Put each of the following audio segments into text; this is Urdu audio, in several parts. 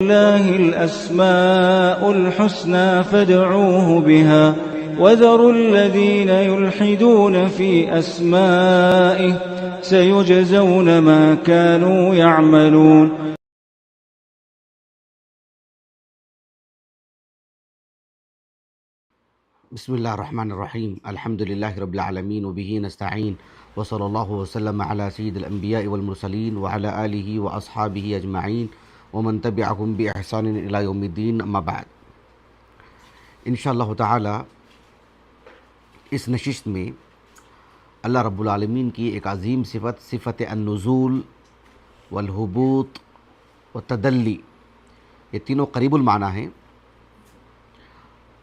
لله الأسماء الحسنى فادعوه بها وذروا الذين يلحدون في أسمائه سيجزون ما كانوا يعملون. بسم اللہ الرحمن الرحیم الحمد للہ رب العالمین وبہ نستعین وصلی اللہ وسلم علی سید الانبیاء والمرسلین وعلی آلہ واصحابہ اجمعین ومن تبعہم باحسان الی یوم الدین اما بعد. انشاءاللہ تعالی اس نشست میں اللہ رب العالمین کی ایک عظیم صفت، صفت النزول والہبوط والتدلی، یہ تینوں قریب المعنی ہیں.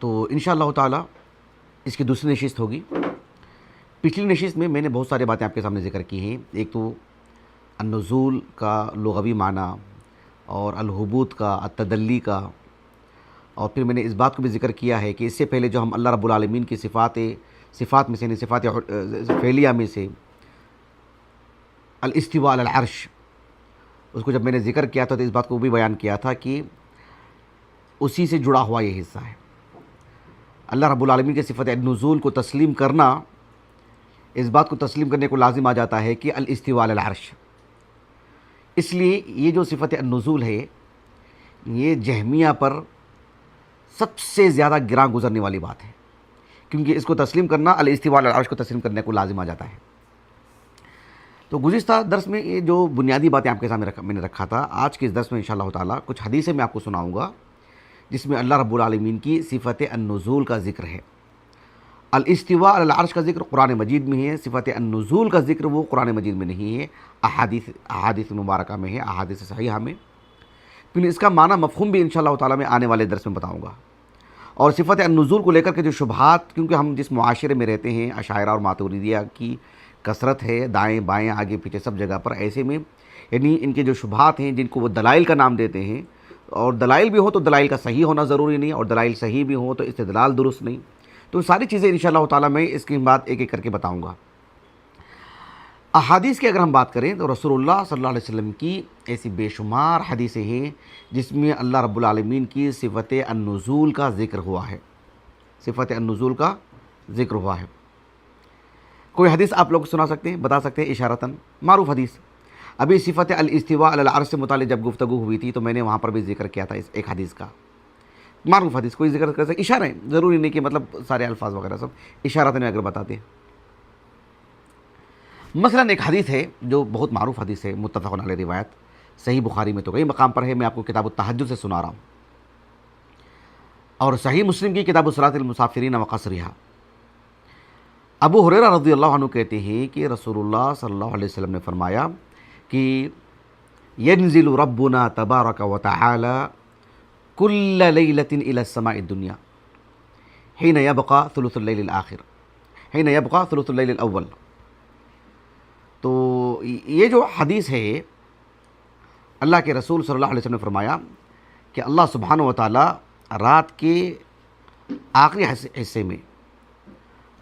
تو انشاءاللہ تعالی اس کی دوسری نشست ہوگی. پچھلی نشست میں نے بہت ساری باتیں آپ کے سامنے ذکر کی ہیں. ایک تو النزول کا لغوی معنی اور الہبوط کا، التدلی کا، اور پھر میں نے اس بات کو بھی ذکر کیا ہے کہ اس سے پہلے جو ہم اللہ رب العالمین کی صفات میں سے، صفات فعلیہ میں سے الاستواء علی العرش، اس کو جب میں نے ذکر کیا تھا تو اس بات کو بھی بیان کیا تھا کہ اسی سے جڑا ہوا یہ حصہ ہے. اللہ رب العالمین کے صفت النزول کو تسلیم کرنا، اس بات کو تسلیم کرنے کو لازم آ جاتا ہے کہ الاستواء علی العرش. اس لیے یہ جو صفت النزول ہے یہ جہمیہ پر سب سے زیادہ گراں گزرنے والی بات ہے، کیونکہ اس کو تسلیم کرنا الاستواء علی العرش کو تسلیم کرنے کو لازم آ جاتا ہے. تو گزشتہ درس میں یہ جو بنیادی باتیں آپ کے سامنے میں نے رکھا تھا، آج کے اس درس میں انشاءاللہ تعالی کچھ حدیثیں میں آپ کو سناؤں گا جس میں اللہ رب العالمین کی صفت النزول کا ذکر ہے. الاستواء علی العرش کا ذکر قرآن مجید میں ہے، صفت النزول کا ذکر وہ قرآن مجید میں نہیں ہے، احادیث مبارکہ میں ہے، احادیث صحیحہ میں. پھر اس کا معنی مفہوم بھی انشاءاللہ تعالی میں آنے والے درس میں بتاؤں گا. اور صفت النزول کو لے کر کے جو شبہات، کیونکہ ہم جس معاشرے میں رہتے ہیں اشاعرہ اور ماتوریدیہ کی کثرت ہے، دائیں بائیں آگے پیچھے سب جگہ پر، ایسے میں یعنی ان کے جو شبہات ہیں جن کو وہ دلائل کا نام دیتے ہیں، اور دلائل بھی ہو تو دلائل کا صحیح ہونا ضروری نہیں، اور دلائل صحیح بھی ہو تو استدلال درست نہیں. تو ساری چیزیں انشاءاللہ تعالی میں اس کی بات ایک ایک کر کے بتاؤں گا. احادیث کی اگر ہم بات کریں تو رسول اللہ صلی اللہ علیہ وسلم کی ایسی بے شمار حدیثیں ہیں جس میں اللہ رب العالمین کی صفت النزول کا ذکر ہوا ہے، صفت النزول کا ذکر ہوا ہے. کوئی حدیث آپ لوگ سنا سکتے ہیں، بتا سکتے ہیں اشارتاً؟ معروف حدیث. ابھی صفت الاستواء علی العرش سے متعلق جب گفتگو ہوئی تھی تو میں نے وہاں پر بھی ذکر کیا تھا اس ایک حدیث کا. معروف حدیث، کوئی ذکر کر سکتے، اشارہ ہے، ضروری نہیں کہ مطلب سارے الفاظ وغیرہ سب اشارتاً اگر بتاتے ہیں. مثلا ایک حدیث ہے جو بہت معروف حدیث ہے، متفق علیہ روایت، صحیح بخاری میں تو کئی مقام پر ہے، میں آپ کو کتاب التہجد سے سنا رہا ہوں، اور صحیح مسلم کی کتاب صلاۃ المسافرین وقصرها. ابو ہریرہ رضی اللہ عنہ کہتے ہیں کہ رسول اللہ صلی اللہ علیہ وسلم نے فرمایا کہ ینزل ربنا تبارک و تعالی کل لیلۃ الی السماء الدنیا حین یبقى ثلث اللیل الآخر حین یبقى ثلث اللیل الاول. تو یہ جو حدیث ہے، اللہ کے رسول صلی اللہ علیہ وسلم نے فرمایا کہ اللہ سبحانہ و تعالی رات کے آخری حصے میں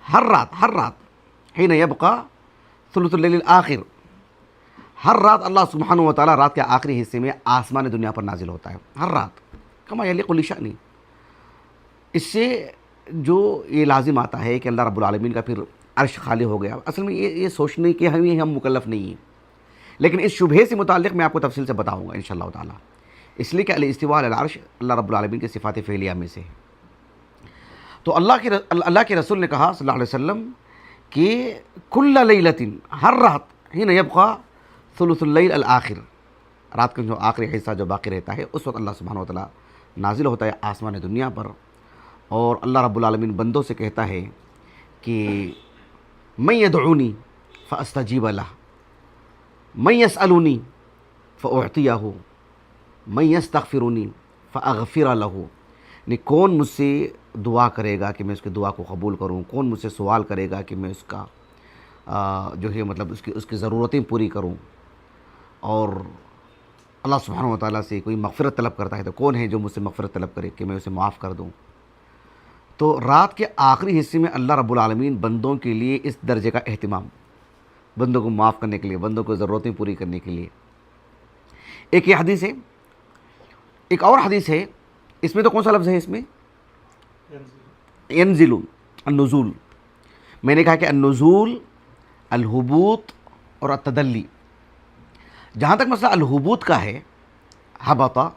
ہر رات حین یبقى ثلث اللیل الآخر، ہر رات اللہ سبحانہ و تعالی رات کے آخری حصے میں آسمان دنیا پر نازل ہوتا ہے، ہر رات، کما یلیق لشأنہ. اس سے جو یہ لازم آتا ہے کہ اللہ رب العالمین کا پھر عرش خالی ہو گیا. اصل میں یہ سوچنے کے ہم مکلف نہیں ہیں، لیکن اس شبہے سے متعلق میں آپ کو تفصیل سے بتاؤں گا انشاءاللہ تعالی. اس لیے کہ الاستواء علی العرش اللہ رب العالمین کی صفات فعلیہ میں سے ہے. تو اللہ کے رسول نے کہا صلی اللہ علیہ وسلم کہ کل لیلۃ، ہر رات، حین یبقى ثلث اللیل الآخر، رات کا جو آخری حصہ جو باقی رہتا ہے اس وقت اللہ سبحانہ و تعالی نازل ہوتا ہے آسمان دنیا پر، اور اللہ رب العالمین بندوں سے کہتا ہے کہ من یدعونی فاستجیب لہ، من یسألونی فاعطیہ، من یستغفرونی فاغفر لہ. یعنی کون مجھ سے دعا کرے گا کہ میں اس کی دعا کو قبول کروں، کون مجھ سے سوال کرے گا کہ میں اس کا جو ہے مطلب اس کی ضرورتیں پوری کروں. اور اللہ سبحانہ و تعالیٰ سے کوئی مغفرت طلب کرتا ہے تو کون ہے جو مجھ سے مغفرت طلب کرے کہ میں اسے معاف کر دوں. تو رات کے آخری حصے میں اللہ رب العالمین بندوں کے لیے اس درجے کا اہتمام، بندوں کو معاف کرنے کے لیے، بندوں کو ضرورتیں پوری کرنے کے لیے. ایک یہ حدیث ہے ایک اور حدیث ہے، اس میں تو کون سا لفظ ہے اس میں؟ ینزل، النزول. میں نے کہا کہ النزول، الحبوط اور التدلی. جہاں تک مسئلہ الحبوط کا ہے، حبطا،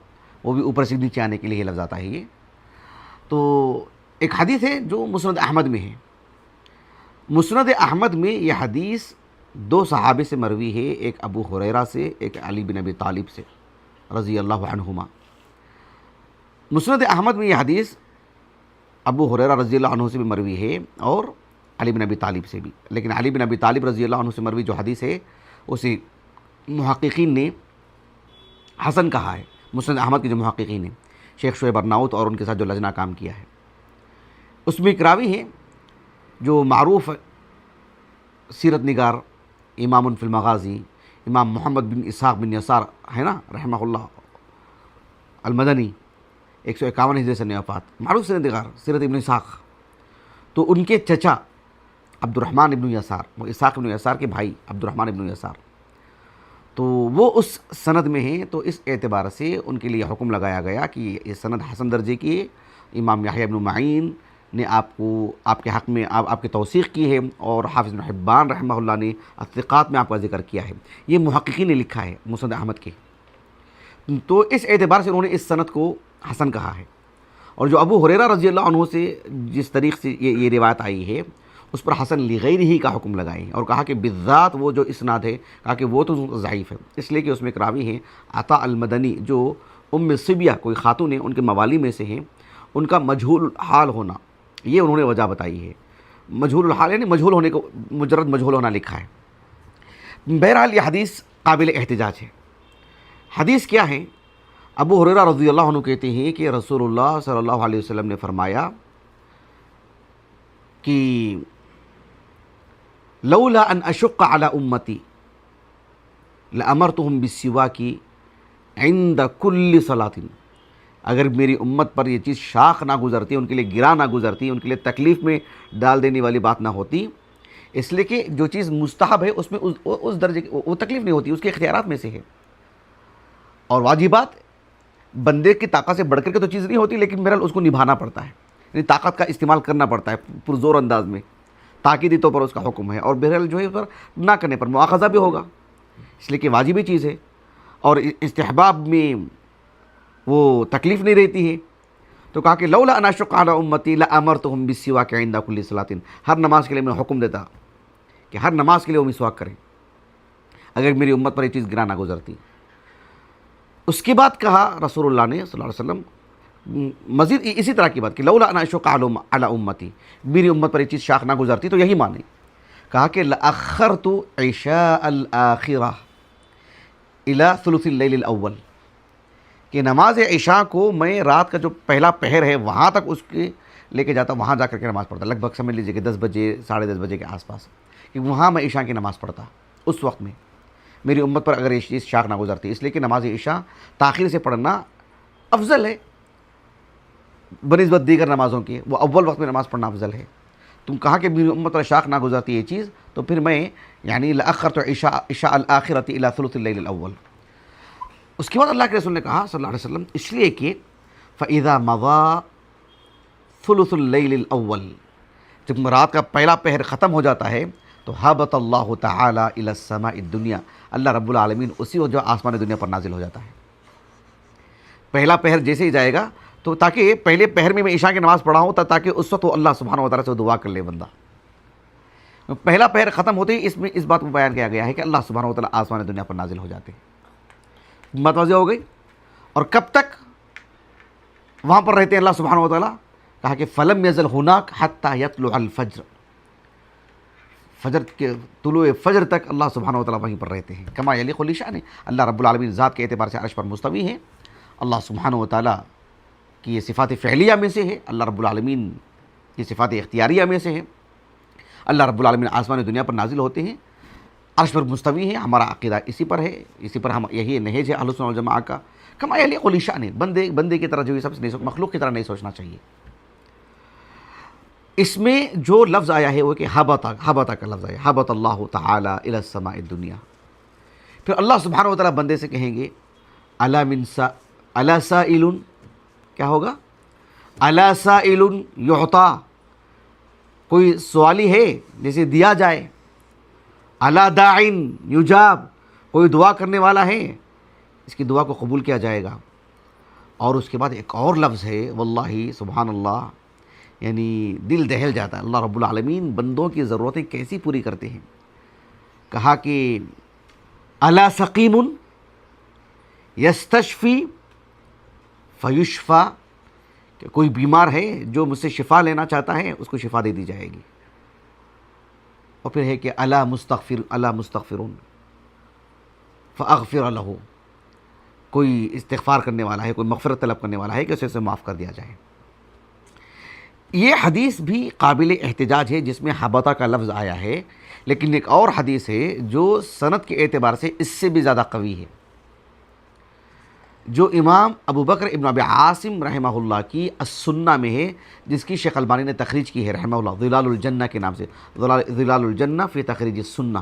وہ بھی اوپر سے نیچے آنے کے لیے یہ لفظ آتا ہے. یہ تو ایک حدیث ہے جو مسند احمد میں ہے. مسند احمد میں یہ حدیث دو صحابے سے مروی ہے، ایک ابو ہریرہ سے، ایک علی بن ابی طالب سے رضی اللہ عنہما. مسند احمد میں یہ حدیث ابو ہریرہ رضی اللہ عنہ سے بھی مروی ہے اور علی بن ابی طالب سے بھی. لیکن علی بن ابی طالب رضی اللہ عنہ سے مروی جو حدیث ہے اسے محققین نے حسن کہا ہے. مسند احمد کے جو محققین ہیں، شیخ شعیب ارناؤت اور ان کے ساتھ جو لجنہ کام کیا ہے، اس میں ایک راوی ہے جو معروف سیرت نگار امام فی المغازی، امام محمد بن اسحاق بن یسار ہے نا رحمہ اللہ المدنی، 151 ہجری سے وفات، معروف سیرت نگار سیرت ابن اسحاق. تو ان کے چچا عبد الرحمن ابن یسار، وہ اسحاق ابن یسار کے بھائی عبد الرحمن ابن یسار، تو وہ اس سند میں ہیں. تو اس اعتبار سے ان کے لیے حکم لگایا گیا کہ یہ سند حسن درجے کی ہے. امام یحییٰ ابن معین نے آپ کے حق میں آپ کی توثیق کی ہے، اور حافظ بن حبان رحمہ اللہ نے الثقات میں آپ کا ذکر کیا ہے. یہ محققین نے لکھا ہے مسند احمد کے. تو اس اعتبار سے انہوں نے اس سند کو حسن کہا ہے. اور جو ابو ہریرہ رضی اللہ عنہ سے جس طریق سے یہ روایت آئی ہے اس پر حسن لغیرہ کا حکم لگائے اور کہا کہ بالذات وہ جو اسناد ہے، کہا کہ وہ تو ضعیف ہے، اس لیے کہ اس میں ایک راوی ہیں عطا المدنی جو ام صبیہ کوئی خاتون ہے، ان کے موالی میں سے ہیں، ان کا مجہول حال ہونا، یہ انہوں نے وجہ بتائی ہے. مجہول الحال یعنی مجہول ہونے کو مجرد مجہول ہونا لکھا ہے. بہرحال یہ حدیث قابل احتجاج ہے. حدیث کیا ہے؟ ابو ہریرہ رضی اللہ عنہ کہتے ہیں کہ رسول اللہ صلی اللہ علیہ وسلم نے فرمایا کہ لولا ان اشق علی امتی لامرتهم بالسواک عند کل صلاۃ. اگر میری امت پر یہ چیز شاق نہ گزرتی، ان کے لیے گرا نہ گزرتی، ان کے لیے تکلیف میں ڈال دینے والی بات نہ ہوتی، اس لیے کہ جو چیز مستحب ہے اس میں اس درجے وہ تکلیف نہیں ہوتی، اس کے اختیارات میں سے ہے. اور واجبات بندے کی طاقت سے بڑھ کر کے تو چیز نہیں ہوتی، لیکن بہرحال اس کو نبھانا پڑتا ہے، یعنی طاقت کا استعمال کرنا پڑتا ہے پرزور انداز میں، تاکیدی طور پر اس کا حکم ہے. اور بہرحال جو ہے اس پر نہ کرنے پر مواخذہ بھی ہوگا، اس لیے کہ واجبی چیز ہے. اور استحباب میں وہ تکلیف نہیں رہتی ہے. تو کہا کہ لولا ان اشق علی امتی لامرتهم بالسواک عند کل صلاۃ. ہر نماز کے لیے میں حکم دیتا کہ ہر نماز کے لیے وہ مسواک کریں اگر میری امت پر یہ چیز گرا نہ گزرتی. اس کے بعد کہا رسول اللہ نے صلی اللہ علیہ وسلم مزید اسی طرح کی بات کہ لولا ان اشق علی امتی، میری امت پر یہ چیز شاق نہ گزرتی تو یہی معنی. کہا کہ لأخرت عشاء الآخرہ الی ثلث اللیل الاول، کہ نماز عشاء کو میں رات کا جو پہلا پہر ہے وہاں تک اس کے لے کے جاتا، وہاں جا کر کے نماز پڑھتا. لگ بھگ سمجھ لیجیے کہ 10 بجے 10:30 بجے کے آس پاس کہ وہاں میں عشاء کی نماز پڑھتا. اس وقت میں میری امت پر اگر یہ چیز شاق نہ گزرتی، اس لیے کہ نماز عشاء تاخیر سے پڑھنا افضل ہے بنسبت دیگر نمازوں کے، وہ اول وقت میں نماز پڑھنا افضل ہے. تم کہا کہ میری امت پر شاق نہ گزرتی یہ چیز، تو پھر میں یعنی لأخرت عشاء الآخرۃ الی ثلث اللیل الاول. اس کے بعد اللہ کے رسول نے کہا صلی اللہ علیہ وسلم اس لیے کہ فَإِذَا مَضَى ثُلُثُ اللَّيْلِ الْأَوَّلِ، جب رات کا پہلا پہر ختم ہو جاتا ہے تو حبط اللہ تعالی الی السماء الدنیا، اللہ رب العالمین اسی وقت جو آسمان دنیا پر نازل ہو جاتا ہے. پہلا پہر جیسے ہی جائے گا تو تاکہ پہلے پہر میں عشاء کی نماز پڑھا ہوں تاکہ اس وقت اللہ سبحانہ و تعالیٰ سے دعا کر لے بندہ. پہلا پہر ختم ہوتے ہی اس بات کو بیان کیا گیا ہے کہ اللہ سبحانہ و تعالیٰ آسمان دنیا پر نازل ہو جاتے ہیں. بات واضح ہو گئی. اور کب تک وہاں پر رہتے ہیں اللہ سبحانہ و تعالیٰ؟ کہا کہ فلم یزل ہناک حتی یطلع الفجر، فجر کے طلوع فجر تک اللہ سبحانہ و تعالیٰ وہیں پر رہتے ہیں. کما یلیق لشأنہ، اللہ رب العالمین ذات کے اعتبار سے عرش پر مستوی ہے. اللہ سبحانہ و تعالیٰ کی یہ صفات فعلیہ میں سے ہے، اللہ رب العالمین کی صفات اختیاریہ میں سے ہے. اللہ رب العالمین آسمان دنیا پر نازل ہوتے ہیں، عرش پر مستوی ہے. ہمارا عقیدہ اسی پر ہے، اسی پر ہم یہی نہج ہے اہل سنت والجماعہ کا. کما یلیق لشأنہ، بندے کی طرح جو یہ سب نہیں، مخلوق کی طرح نہیں سوچنا چاہیے. اس میں جو لفظ آیا ہے وہ کہ حبط کا لفظ آیا، حبط اللہ تعالی الی السماء الدنیا. پھر اللہ سبحانہ و تعالیٰ بندے سے کہیں گے الا من الا سائل، کیا ہوگا؟ الا سائل یعطا، کوئی سوالی ہے جسے دیا جائے. الا داعٍ یجاب، کوئی دعا کرنے والا ہے اس کی دعا کو قبول کیا جائے گا. اور اس کے بعد ایک اور لفظ ہے، واللہ سبحان اللہ، یعنی دل دہل جاتا ہے. اللہ رب العالمین بندوں کی ضرورتیں کیسی پوری کرتے ہیں. کہا کہ الا سقیم یستشفی فیشفی، کہ کوئی بیمار ہے جو مجھ سے شفا لینا چاہتا ہے اس کو شفا دے دی جائے گی. اور پھر ہے کہ الا مستغفرون فاغفر لہ، کوئی استغفار کرنے والا ہے، کوئی مغفرت طلب کرنے والا ہے کہ اسے معاف کر دیا جائے. یہ حدیث بھی قابل احتجاج ہے جس میں حبطہ کا لفظ آیا ہے، لیکن ایک اور حدیث ہے جو سند کے اعتبار سے اس سے بھی زیادہ قوی ہے، جو امام ابو بکر ابن ابی عاصم رحمہ اللہ کی السنہ میں ہے، جس کی شیخ البانی نے تخریج کی ہے رحمہ اللہ، ظلال الجنہ کے نام سے، ظلال الجنہ فی تخریج السنہ.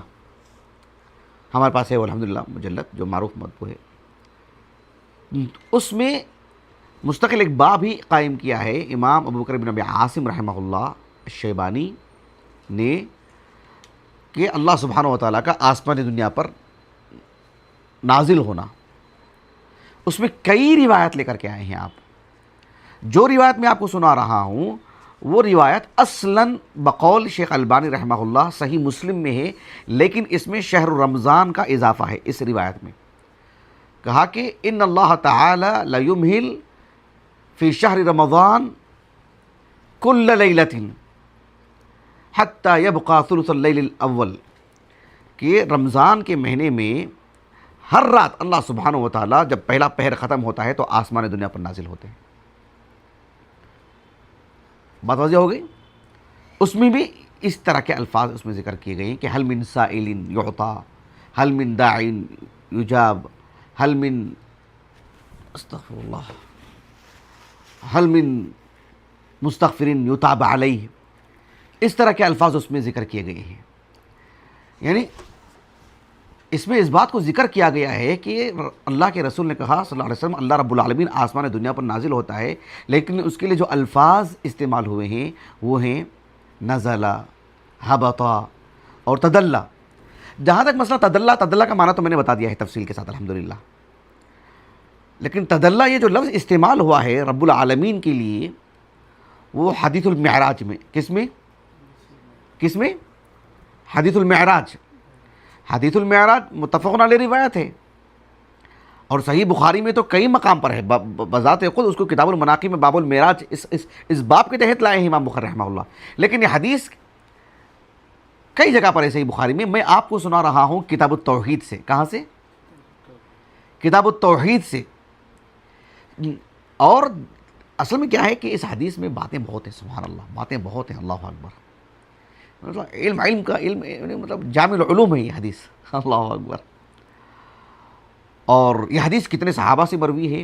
ہمارے پاس ہے الحمدللہ مجلد جو معروف مطبوع ہے. اس میں مستقل ایک باب ہی قائم کیا ہے امام ابو بکر ابن ابی عاصم رحمہ اللہ الشیبانی نے، کہ اللہ سبحانہ و تعالیٰ کا آسمان دنیا پر نازل ہونا. اس میں کئی روایت لے کر کے آئے ہیں آپ. جو روایت میں آپ کو سنا رہا ہوں وہ روایت اصلاً بقول شیخ البانی رحمہ اللہ صحیح مسلم میں ہے، لیکن اس میں شہر رمضان کا اضافہ ہے. اس روایت میں کہا کہ ان اللہ تعالی لیمہل فی شہر رمضان کل لیلۃ حتی یبقى ثلث اللیل الاول، کہ رمضان کے مہینے میں ہر رات اللہ سبحانہ و تعالیٰ جب پہلا پہر ختم ہوتا ہے تو آسمان دنیا پر نازل ہوتے ہیں. بات واضح ہو گئی. اس میں بھی اس طرح کے الفاظ اس میں ذکر کیے گئے ہیں کہ حل من سائل یعطا، حل من داع یجاب، حل من استغفر اللہ، حل من مستغفر یتاب علیہ. اس طرح کے الفاظ اس میں ذکر کیے گئے ہیں. یعنی اس میں اس بات کو ذکر کیا گیا ہے کہ اللہ کے رسول نے کہا صلی اللہ علیہ وسلم اللہ رب العالمین آسمان دنیا پر نازل ہوتا ہے، لیکن اس کے لیے جو الفاظ استعمال ہوئے ہیں وہ ہیں نزل، ہبط اور تدلی. جہاں تک مسئلہ تدلی کا معنی تو میں نے بتا دیا ہے تفصیل کے ساتھ الحمدللہ، لیکن تدلی یہ جو لفظ استعمال ہوا ہے رب العالمین کے لیے وہ حدیث المعراج میں، کس میں حدیث المعراج. حدیث المعراج متفق علیہ روایت ہے، اور صحیح بخاری میں تو کئی مقام پر ہے. بذات خود اس کو کتاب المناقب میں باب المعراج اس باب کے تحت لائے ہیں امام بخاری رحمہ اللہ. لیکن یہ حدیث کئی جگہ پر ہے صحیح بخاری میں. میں آپ کو سنا رہا ہوں کتاب التوحید سے. کہاں سے؟ کتاب التوحید سے. اور اصل میں کیا ہے کہ اس حدیث میں باتیں بہت ہیں، سبحان اللہ، باتیں بہت ہیں. اللہ اکبر. مطلب علم کا علم، مطلب جامع العلوم ہے یہ حدیث. اللہ اکبر. اور یہ حدیث کتنے صحابہ سے مروی ہے،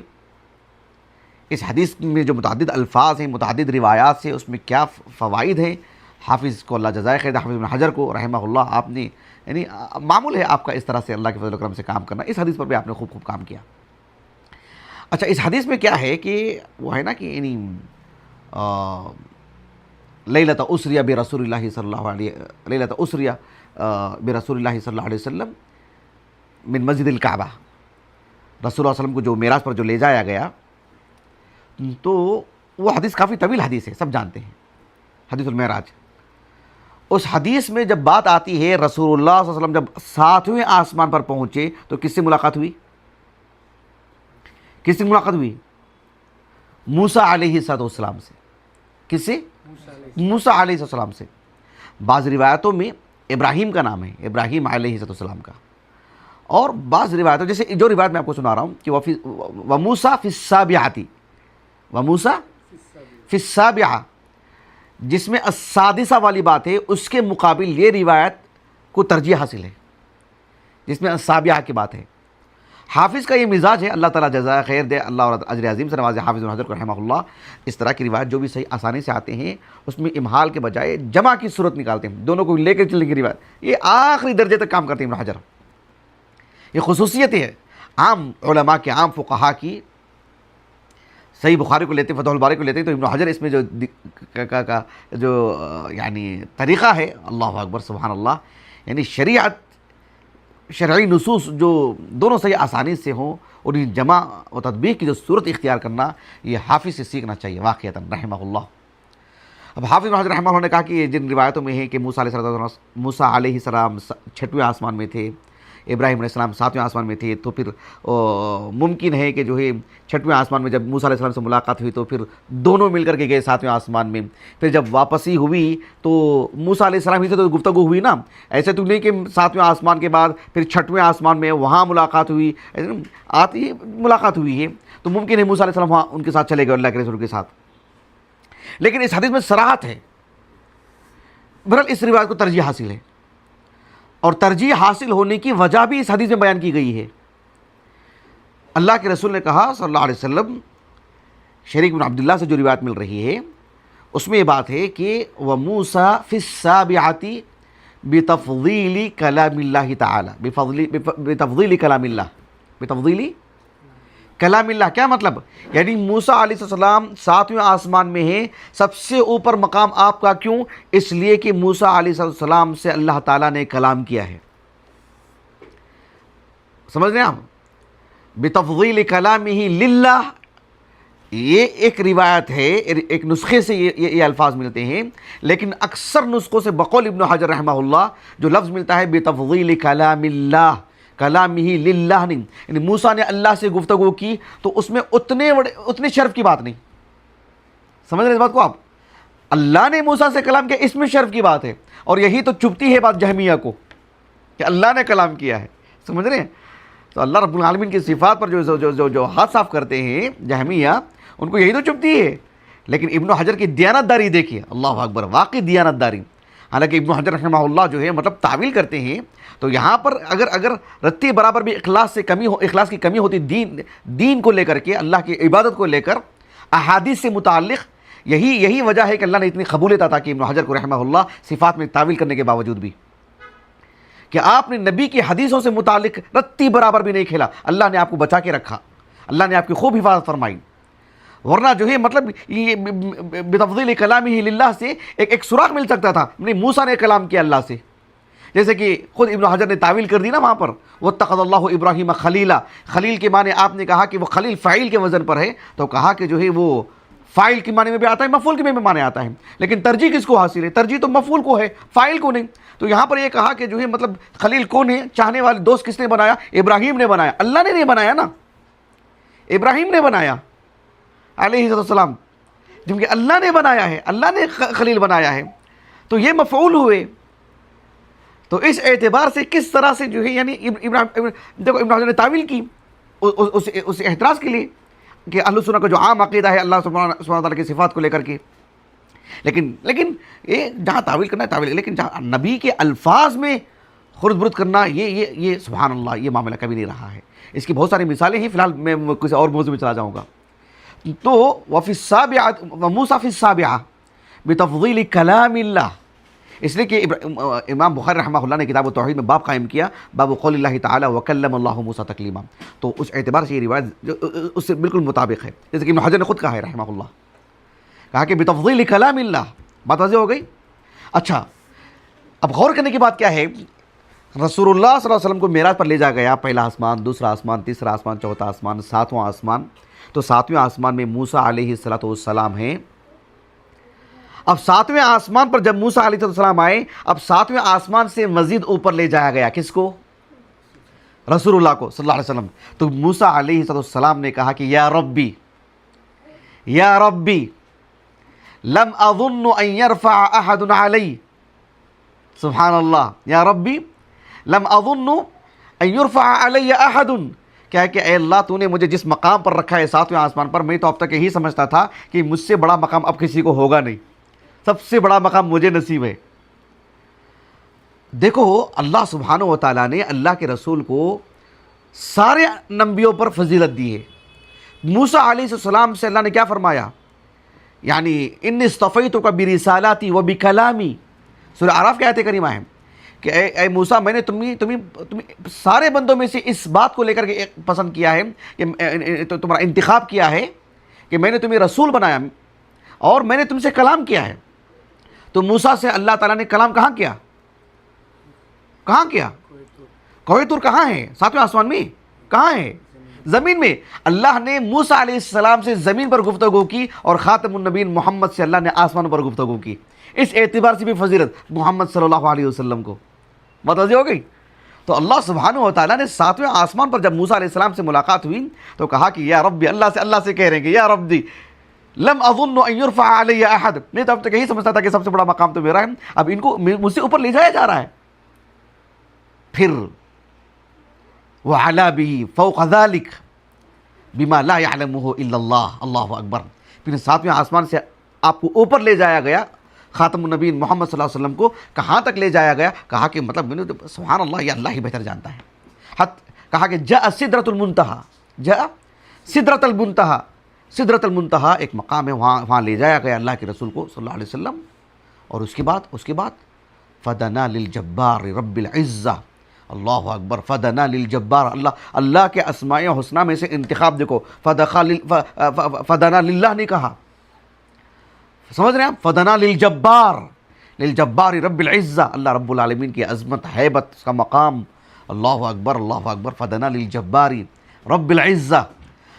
اس حدیث میں جو متعدد الفاظ ہیں، متعدد روایات سے اس میں کیا فوائد ہیں. حافظ کو اللہ جزائے خیر، حافظ ابن حجر کو رحمہ اللہ، آپ نے یعنی معمول ہے آپ کا اس طرح سے اللہ کے فضل و کرم سے کام کرنا. اس حدیث پر بھی آپ نے خوب کام کیا. اچھا، اس حدیث میں کیا ہے کہ وہ ہے نا کہ یعنی لیلۃ اسریہ برسول اللہ صلی اللہ علیہ لیلۃ اسریہ برسول اللہ صلی اللہ علیہ وسلم من مسجد الکعبہ. رسول اللہ صلی اللہ علیہ وسلم کو جو معراج پر جو لے جایا گیا، تو وہ حدیث کافی طویل حدیث ہے، سب جانتے ہیں حدیث المعراج. اس حدیث میں جب بات آتی ہے رسول اللہ صلی اللہ علیہ وسلم جب 7ویں آسمان پر پہنچے تو کس سے ملاقات ہوئی؟ کس سے ملاقات ہوئی؟ موسیٰ علیہ السلام سے. کس سے؟ موسیٰ علیہ السلام سے. بعض روایتوں میں ابراہیم کا نام ہے، ابراہیم علیہ السلام کا. اور بعض روایتوں جیسے جو روایت میں آپ کو سنا رہا ہوں کہ وَمُوسَىٰ فِي السَّابِعَةِ، وَمُوسَىٰ فِي السَّابِعَةِ، جس میں السادسہ والی بات ہے اس کے مقابل یہ روایت کو ترجیح حاصل ہے جس میں السابعہ کی بات ہے. حافظ کا یہ مزاج ہے، اللہ تعالیٰ جزائے خیر دے، اللہ اور اجر عظیم سے نوازے حافظ ابن حجر کو رحمہ اللہ. اس طرح کی روایت جو بھی صحیح آسانی سے آتے ہیں اس میں امہال کے بجائے جمع کی صورت نکالتے ہیں، دونوں کو لے کر چلنے کی روایت یہ آخری درجے تک کام کرتے ہیں ابن حجر. یہ خصوصیت ہے عام علماء کے، عام فقہا کی صحیح بخاری کو لیتے ہیں، فتح الباری کو لیتے ہیں، تو ابن حجر اس میں جو یعنی طریقہ ہے، اللہ اکبر سبحان اللہ، یعنی شرعی نصوص جو دونوں صحیح آسانی سے ہوں، انہیں جمع و تطبیق کی جو صورت اختیار کرنا، یہ حافظ سے سیکھنا چاہیے واقعتاً رحمہ اللہ۔ اب حافظ بن حجر رحمہ اللہ نے کہا کہ جن روایتوں میں ہے کہ موسیٰ علیہ السلام 6ویں آسمان میں تھے، ابراہیم علیہ السلام 7ویں آسمان میں تھے، تو پھر ممکن ہے کہ جو ہے 6ویں آسمان میں جب موسیٰ علیہ السلام سے ملاقات ہوئی تو پھر دونوں مل کر کے گئے 7ویں آسمان میں، پھر جب واپسی ہوئی تو موسیٰ علیہ السلام ہی سے تو گفتگو ہوئی نا، ایسے تو نہیں کہ 7ویں آسمان کے بعد پھر 6ویں آسمان میں وہاں ملاقات ہوئی، آتی ملاقات ہوئی ہے، تو ممکن ہے موسیٰ علیہ السلام وہاں ان کے ساتھ چلے گئے اللہ کے رسول کے ساتھ، لیکن اس حدیث میں صراحت ہے۔ بہرحال اس روایت کو ترجیح حاصل ہے، اور ترجیح حاصل ہونے کی وجہ بھی اس حدیث میں بیان کی گئی ہے۔ اللہ کے رسول نے کہا صلی اللہ علیہ وسلم، شریک بن عبداللہ سے جو روایت مل رہی ہے اس میں یہ بات ہے کہ وَمُوسَى فِي السَّابِعَةِ بِتَفْضِيلِ كَلَامِ اللَّهِ تَعَالَى، بِتَفْضِيلِ كَلَامِ اللَّهِ، بِتَفْضِيلِ کلام اللہ، کیا مطلب؟ یعنی موسیٰ علیہ السلام 7ویں آسمان میں ہیں، سب سے اوپر مقام آپ کا، کیوں؟ اس لیے کہ موسیٰ علیہ السلام سے اللہ تعالیٰ نے کلام کیا ہے، سمجھ رہے ہیں آپ؟ بتفضیل کلامہ للہ، یہ ایک روایت ہے، ایک نسخے سے یہ الفاظ ملتے ہیں، لیکن اکثر نسخوں سے بقول ابن حجر رحمہ اللہ جو لفظ ملتا ہے بتفضیل کلام اللہ، کلامہ للہ نہیں، یعنی موسیٰ نے اللہ سے گفتگو کی تو اس میں اتنے شرف کی بات نہیں، سمجھ رہے ہیں اس بات کو آپ؟ اللہ نے موسیٰ سے کلام کیا، اس میں شرف کی بات ہے، اور یہی تو چبھتی ہے بات جہمیہ کو کہ اللہ نے کلام کیا ہے، سمجھ رہے ہیں؟ تو اللہ رب العالمین کی صفات پر جو ہاتھ صاف کرتے ہیں جہمیہ، ان کو یہی تو چبھتی ہے، لیکن ابن حجر کی دیانت داری دیکھیے، اللہ اکبر، واقعی دیانت داری۔ حالانکہ ابن حجر رحمہ اللہ جو ہے مطلب تعویل کرتے ہیں، تو یہاں پر اگر رتی برابر بھی اخلاص کی کمی ہوتی دین کو لے کر کے، اللہ کی عبادت کو لے کر، احادیث سے متعلق، یہی وجہ ہے کہ اللہ نے اتنی قبولیت عطا کی ابن حجر کو رحمہ اللہ صفات میں تعویل کرنے کے باوجود بھی، کہ آپ نے نبی کی حدیثوں سے متعلق رتی برابر بھی نہیں کھیلا، اللہ نے آپ کو بچا کے رکھا، اللہ نے آپ کی خوب حفاظت فرمائی، ورنہ جو ہے مطلب یہ بتفضیل کلامہ للہ سے ایک سراغ مل سکتا تھا، موسیٰ نے کلام کیا اللہ سے، جیسے کہ خود ابن حجر نے تعویل کر دی نا وہاں پر، وَاتَّخَذَ اللَّهُ إِبْرَاهِيمَ خَلِيلًا، خلیل کے معنی آپ نے کہا کہ وہ خلیل فاعل کے وزن پر ہے، تو کہا کہ جو ہے وہ فاعل کے معنی میں بھی آتا ہے، مفعول کے میں بھی معنی آتا ہے، لیکن ترجیح کس کو حاصل ہے؟ ترجیح تو مفعول کو ہے، فاعل کو نہیں، تو یہاں پر یہ کہا کہ جو ہے مطلب خلیل کون ہے، چاہنے والے دوست کس نے بنایا؟ ابراہیم نے بنایا، اللہ نے نہیں بنایا نا، ابراہیم نے بنایا علیہ السلام، جبکہ اللہ نے بنایا ہے، اللہ نے خلیل بنایا ہے، تو یہ مفعول ہوئے۔ تو اس اعتبار سے کس طرح سے جو ہے یعنی دیکھو ابن حجر نے تعویل کی اس احتراز کے لیے کہ اہل سنت کا جو عام عقیدہ ہے اللہ سبحانہ وتعالیٰ کی صفات کو لے کر کے، لیکن یہ جہاں تعویل کرنا ہے تعویل، لیکن جہاں نبی کے الفاظ میں خرد برد کرنا، یہ سبحان اللہ یہ معاملہ کبھی نہیں رہا ہے۔ اس کی بہت ساری مثالیں ہیں، فی الحال میں کسی اور موضوع میں چلا جاؤں گا۔ تو وفی السابعۃ وموسیٰ فی السابعۃ بتفضیل کلام اللہ، اس لیے کہ امام بخاری رحمہ اللہ نے کتاب التوحید میں باب قائم کیا، باب قول اللہ تعالی وکلم اللہ موسیٰ تکلیما، تو اس اعتبار سے یہ روایت اس سے بالکل مطابق ہے، جیسے کہ ابن حجر نے خود کہا ہے رحمہ اللہ، کہا کہ بتفضیل کلام اللہ، بات واضح ہو گئی۔ اچھا، اب غور کرنے کی بات کیا ہے، رسول اللہ صلی اللہ علیہ وسلم کو معراج پر لے جا گیا، پہلا آسمان، دوسرا آسمان، تیسرا آسمان، چوتھا آسمان، 7واں آسمان، تو 7ویں آسمان میں موسیٰ علیہ السلام ہیں۔ اب 7ویں آسمان پر جب موسیٰ علیہ السلام آئے، اب 7ویں آسمان سے مزید اوپر لے جایا گیا، کس کو؟ رسول اللہ کو صلی اللہ علیہ وسلم۔ تو موسیٰ علیہ السلام نے کہا کہ یا ربی لم اظن ان يرفع احد علی، سبحان اللہ، یا ربی لم اظن ان يرفع علی احد، کیا ہے کہ اے اللہ تو نے مجھے جس مقام پر رکھا ہے 7ویں آسمان پر، میں تو اب تک یہی سمجھتا تھا کہ مجھ سے بڑا مقام اب کسی کو ہوگا نہیں، سب سے بڑا مقام مجھے نصیب ہے۔ دیکھو اللہ سبحانہ و تعالیٰ نے اللہ کے رسول کو سارے نبیوں پر فضیلت دی ہے۔ موسیٰ علیہ السلام سے اللہ نے کیا فرمایا؟ یعنی انی اصطفیتک برسالاتی و بکلامی، سورہ اعراف کی آیت کریمہ ہے کہ اے موسیٰ میں نے تمہیں سارے بندوں میں سے اس بات کو لے کر کے پسند کیا ہے کہ تمہارا انتخاب کیا ہے کہ کہ میں نے تمہیں رسول بنایا اور میں نے تم سے کلام کیا ہے. تو موسیٰ سے اللہ تعالیٰ نے کلام کہاں کیا؟ کہاں کیا؟ کوہ طور کہاں ہے؟ ساتویں آسمان میں کہاں ہے؟ زمین میں. اللہ نے موسیٰ علیہ السلام سے زمین پر گفتگو کی اور خاتم النبیین محمد سے اللہ نے آسمان پر گفتگو کی. اس اعتبار سے بھی فضیلت محمد صلی اللہ علیہ وسلم کو متوجہ ہو گئی. تو اللہ سبحانہ و تعالیٰ نے ساتویں آسمان پر جب موسیٰ علیہ السلام سے ملاقات ہوئی تو کہا کہ یا رب، اللہ سے کہہ رہے ہیں کہ یا رب لم اظن ان يرفع علی احد. نہیں تو اب تک یہی سمجھتا تھا کہ سب سے بڑا مقام تو میرا ہے، اب ان کو مجھ سے اوپر لے جایا جا رہا ہے. پھر وعلا به فوق ذلك بما لا يعلمه الا اللہ. اللہ اکبر. پھر ساتویں آسمان سے آپ کو اوپر لے جایا گیا، خاتم النبیین محمد صلی اللہ علیہ وسلم کو کہاں تک لے جایا گیا؟ کہا کہ مطلب میں نے سبحان اللہ، یہ اللہ ہی بہتر جانتا ہے. کہا کہ جاء سدرۃ المنتہا، جاء سدرۃ المنتہا. سدرۃ المنتہا ایک مقام ہے، وہاں لے جایا گیا اللہ کے رسول کو صلی اللہ علیہ وسلم. اور اس کے بعد فدنا للجبار رب العزہ. اللہ اکبر. فدنا للجبار، اللہ کے اسماء حسنہ میں سے انتخاب دیکھو. فدنا للہ نہیں کہا، سمجھ رہے ہیں آپ؟ فدنا للجبار، للجبار رب العزہ، اللہ رب العالمین کی عظمت، ہیبت، اس کا مقام. اللہ اکبر، اللہ اکبر. فدنا للجبار رب العزہ.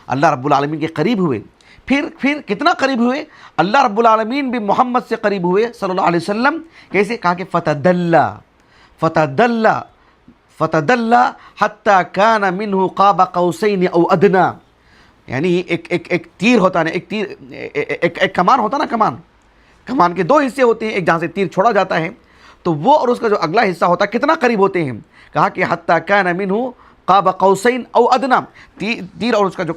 اللہ رب العالمین کے قریب ہوئے. پھر کتنا قریب ہوئے؟ اللہ رب العالمین بھی محمد سے قریب ہوئے صلی اللہ علیہ وسلم. کیسے؟ کہا کہ فتدلّا حتی کان منہ قاب قوسین او ادنا. یعنی ایک تیر ہوتا ہے، ایک کمان ہوتا نا، کمان کے دو حصے ہوتے ہیں، ایک جہاں سے تیر چھوڑا جاتا ہے تو وہ اور اس کا جو اگلا حصہ ہوتا ہے کتنا قریب ہوتے ہیں. کہا کہ حتی کان منہ قاب قوسین او ادنا. تیر اور اس کا جو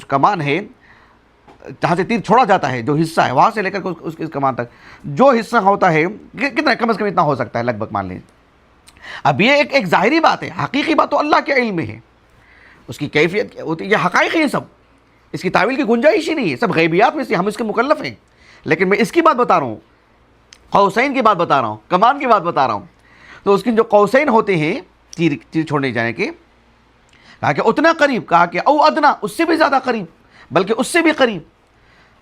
کمان ہے، جہاں سے تیر چھوڑا جاتا ہے، جو حصہ ہے وہاں سے لے کر اس کمان تک جو حصہ ہوتا ہے کتنا، کم از کم اتنا ہو سکتا ہے لگ بھگ، مان لیں. اب یہ ایک ظاہری بات ہے، حقیقی بات تو اللہ کے علم میں ہے. اس کی کیفیت کیا ہوتی ہے، یہ حقائق ہیں سب، اس کی تعویل کی گنجائش ہی نہیں ہے، سب غیبیات میں سے ہم اس کے مکلف ہیں. لیکن میں اس کی بات بتا رہا ہوں، قوسین کی بات بتا رہا ہوں، کمان کی بات بتا رہا ہوں. تو اس کے جو قوسین ہوتے ہیں تیر چھوڑنے جانے کے، کہا کہ اتنا قریب، کہا کہ او ادنا، اس سے بھی زیادہ قریب، بلکہ اس سے بھی قریب.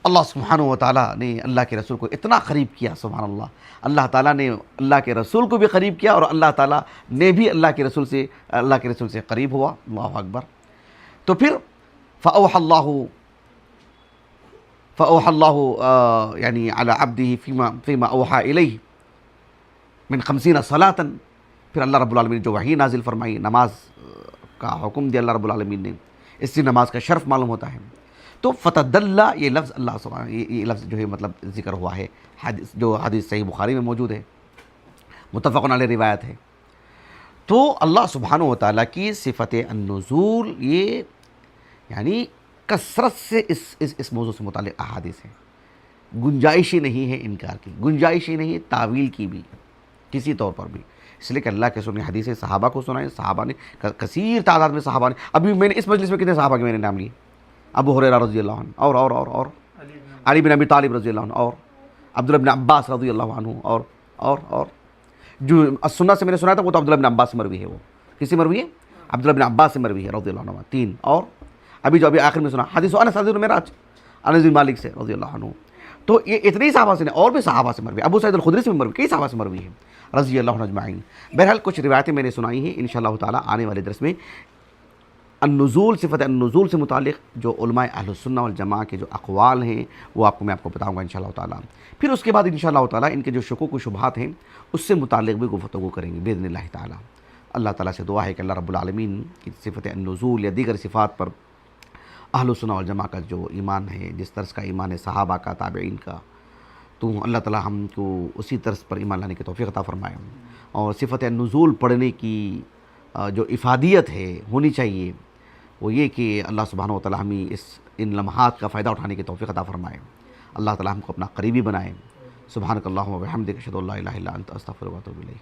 اللہ سبحانہ و تعالیٰ نے اللہ کے رسول کو اتنا قریب کیا. سبحان اللہ. اللہ تعالیٰ نے اللہ کے رسول کو بھی قریب کیا اور اللہ تعالیٰ نے بھی اللہ کے رسول سے قریب ہوا. اللہ اکبر. تو پھر فأوحى اللہ یعنی علی عبدہ فیما اوحى الیہ من 50 صلاۃ. پھر اللہ رب العالمین نے جو وحی نازل فرمائی، نماز کا حکم دیا اللہ رب العالمین نے، اس سے نماز کا شرف معلوم ہوتا ہے. تو فتدلّا یہ لفظ اللہ سبحانہ، یہ لفظ جو ہے مطلب ذکر ہوا ہے، جو حدیث صحیح بخاری میں موجود ہے، متفق علیہ روایت ہے. تو اللہ سبحانہ و تعالیٰ کی صفت النزول یہ یعنی کثرت سے اس موضوع سے متعلق احادیث ہیں. گنجائش ہی نہیں ہے انکار کی، گنجائش ہی نہیں ہے تعویل کی بھی کسی طور پر بھی. اس لیے کہ اللہ کے سنی حدیث صحابہ کو سنائیں، صحابہ نے کثیر تعداد میں صحابہ نے، ابھی میں نے اس مجلس میں کتنے صحابہ کے میں نے نام لیے؟ ابو ہریرہ رضی اللہ عنہ، اور علی بن ابی طالب رضی اللہ عنہ، اور عبداللہ بن عباس رضی اللہ عنہ، اور جو السنہ سے میں نے سنا تھا وہ تو عبداللہ بن عباس سے مروی ہے. وہ کس سے مروی ہے؟ عبداللہ بن عباس سے مروی ہے رضی اللہ عنہ. 3. اور ابھی جو آخر میں سنا حدیث انس حضرت معراج انس بن مالک سے رضی اللہ عنہ. تو یہ اتنے ہی صحابہ سے نہیں، اور بھی صحابہ سے مروی، ابو سعید الخدری سے بھی مروی، کئی صحابہ سے مروی ہے رضی اللہ عنہ اجمعین. بہرحال کچھ روایتیں میں نے سنائی ہیں. انشاءاللہ تعالیٰ آنے والے درس میں النزول، صفت النزول سے متعلق جو علماء اہل السنہ والجماعہ کے جو اقوال ہیں وہ میں آپ کو بتاؤں گا انشاءاللہ تعالیٰ. پھر اس کے بعد انشاءاللہ تعالیٰ ان کے جو شکوک و شبہات ہیں اس سے متعلق بھی گفتگو کریں گے باذن اللہ تعالیٰ. اللہ تعالیٰ سے دعا ہے کہ اللہ رب العالمین کی صفت النزول یا دیگر صفات پر اہل السنہ والجماعہ کا جو ایمان ہے، جس طرز کا ایمان ہے صحابہ کا، تابعین کا، تو اللہ تعالیٰ ہم کو اسی طرز پر ایمان لانے کی توفیق عطا فرمائے. اور صفت النزول پڑھنے کی جو افادیت ہے ہونی چاہیے وہ یہ کہ اللہ سبحانہ و تعالیٰ ہمیں ان لمحات کا فائدہ اٹھانے کی توفیق عطا فرمائے. اللہ تعالیٰ ہم کو اپنا قریبی بنائے. سبحانک اللہم و بحمدک اشہد ان لا الہ الا انت استغفرک و اتوب الیک.